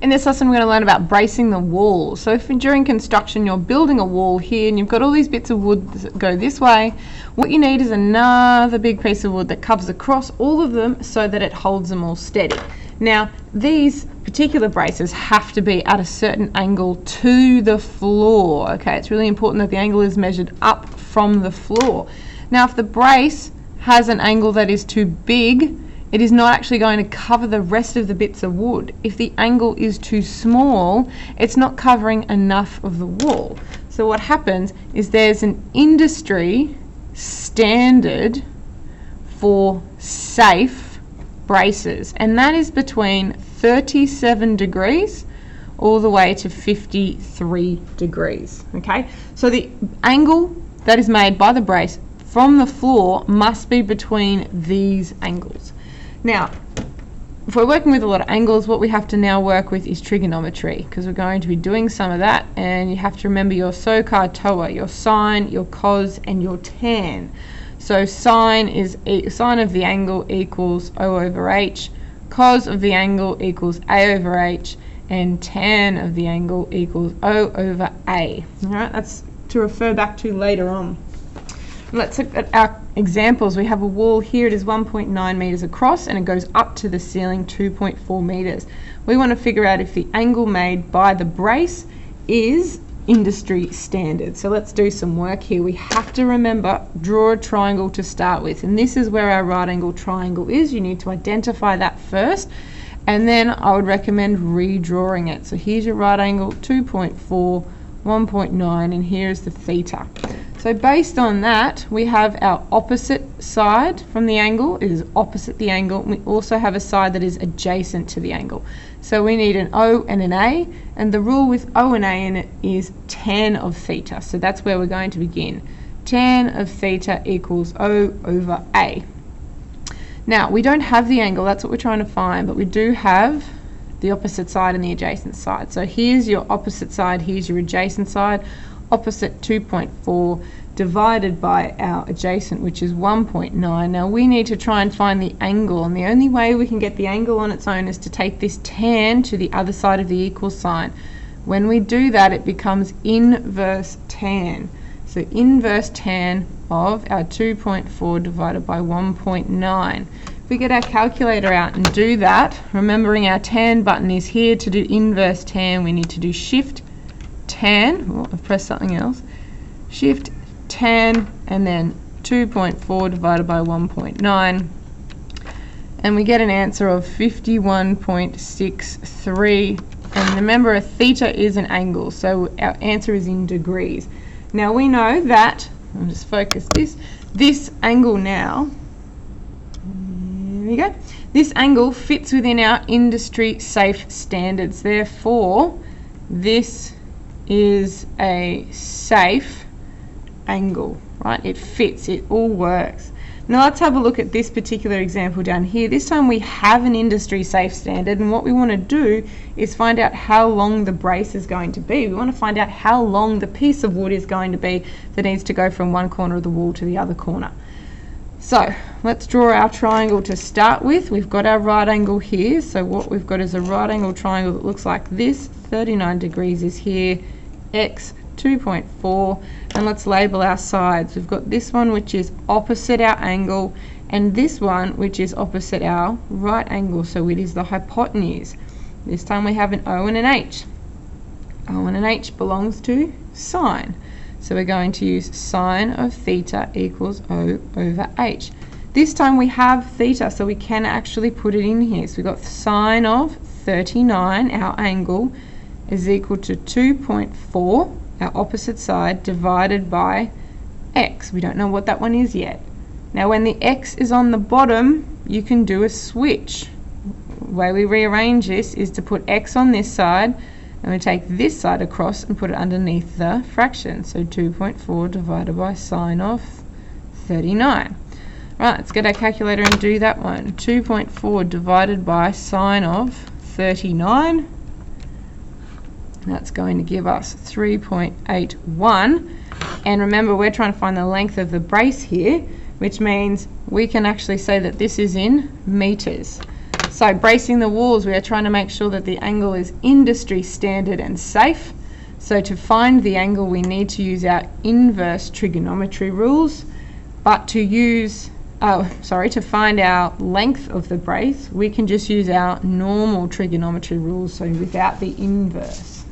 In this lesson, we're going to learn about bracing the wall. So if during construction you're building a wall here and you've got all these bits of wood that go this way, what you need is another big piece of wood that covers across all of them so that it holds them all steady. Now, these particular braces have to be at a certain angle to the floor. Okay, it's really important that the angle is measured up from the floor. Now, if the brace has an angle that is too big, it is not actually going to cover the rest of the bits of wood. If the angle is too small, it's not covering enough of the wall. So what happens is there's an industry standard for safe braces, and that is between 37 degrees all the way to 53 degrees. Okay, so the angle that is made by the brace from the floor must be between these angles. Now, if we're working with a lot of angles, what we have to now work with is trigonometry, because we're going to be doing some of that, and you have to remember your SOHCAHTOA, TOA, your sine, your cos, and your tan. So sine of the angle equals O over H, cos of the angle equals A over H, and tan of the angle equals O over A. All right, that's to refer back to later on. Let's look at our examples. We have a wall here. It is 1.9 meters across and it goes up to the ceiling 2.4 meters. We want to figure out if the angle made by the brace is industry standard. So let's do some work here. We have to remember, draw a triangle to start with, and this is where our right angle triangle is. You need to identify that first, and then I would recommend redrawing it. So here's your right angle, 2.4, 1.9, and here's the theta. So based on that, we have our opposite side from the angle. It is opposite the angle. We also have a side that is adjacent to the angle. So we need an O and an A, and the rule with O and A in it is tan of theta. So that's where we're going to begin. Tan of theta equals O over A. Now, we don't have the angle, that's what we're trying to find, but we do have the opposite side and the adjacent side. So here's your opposite side, here's your adjacent side. Opposite 2.4 divided by our adjacent, which is 1.9. Now we need to try and find the angle, and the only way we can get the angle on its own is to take this tan to the other side of the equal sign. When we do that, it becomes inverse tan. So inverse tan of our 2.4 divided by 1.9. If we get our calculator out and do that, remembering our tan button is here to do inverse tan, we need to do shift tan, oh, I've pressed something else, shift tan, and then 2.4 divided by 1.9, and we get an answer of 51.63. and remember, a theta is an angle, so our answer is in degrees. Now we know that, I'll just focus this angle now, there we go, this angle fits within our industry safe standards, therefore this is a safe angle, right? It fits, it all works. Now let's have a look at this particular example down here. This time we have an industry safe standard, and what we want to do is find out how long the brace is going to be. We want to find out how long the piece of wood is going to be that needs to go from one corner of the wall to the other corner. So let's draw our triangle to start with. We've got our right angle here, so what we've got is a right angle triangle that looks like this. 39 degrees is here, X 2.4, and let's label our sides. We've got this one which is opposite our angle, and this one which is opposite our right angle, so it is the hypotenuse. This time we have an O and an H. O and an H belongs to sine, so we're going to use sine of theta equals O over H. This time we have theta, so we can actually put it in here. So we've got sine of 39, our angle, is equal to 2.4, our opposite side, divided by x. We don't know what that one is yet. Now when the x is on the bottom, you can do a switch. The way we rearrange this is to put x on this side, and we take this side across and put it underneath the fraction. So 2.4 divided by sine of 39. Right, let's get our calculator and do that one. 2.4 divided by sine of 39. That's going to give us 3.81, and remember we're trying to find the length of the brace here, which means we can actually say that this is in meters. So bracing the walls, we are trying to make sure that the angle is industry standard and safe. So to find the angle, we need to use our inverse trigonometry rules, but to find our length of the brace, we can just use our normal trigonometry rules, so without the inverse.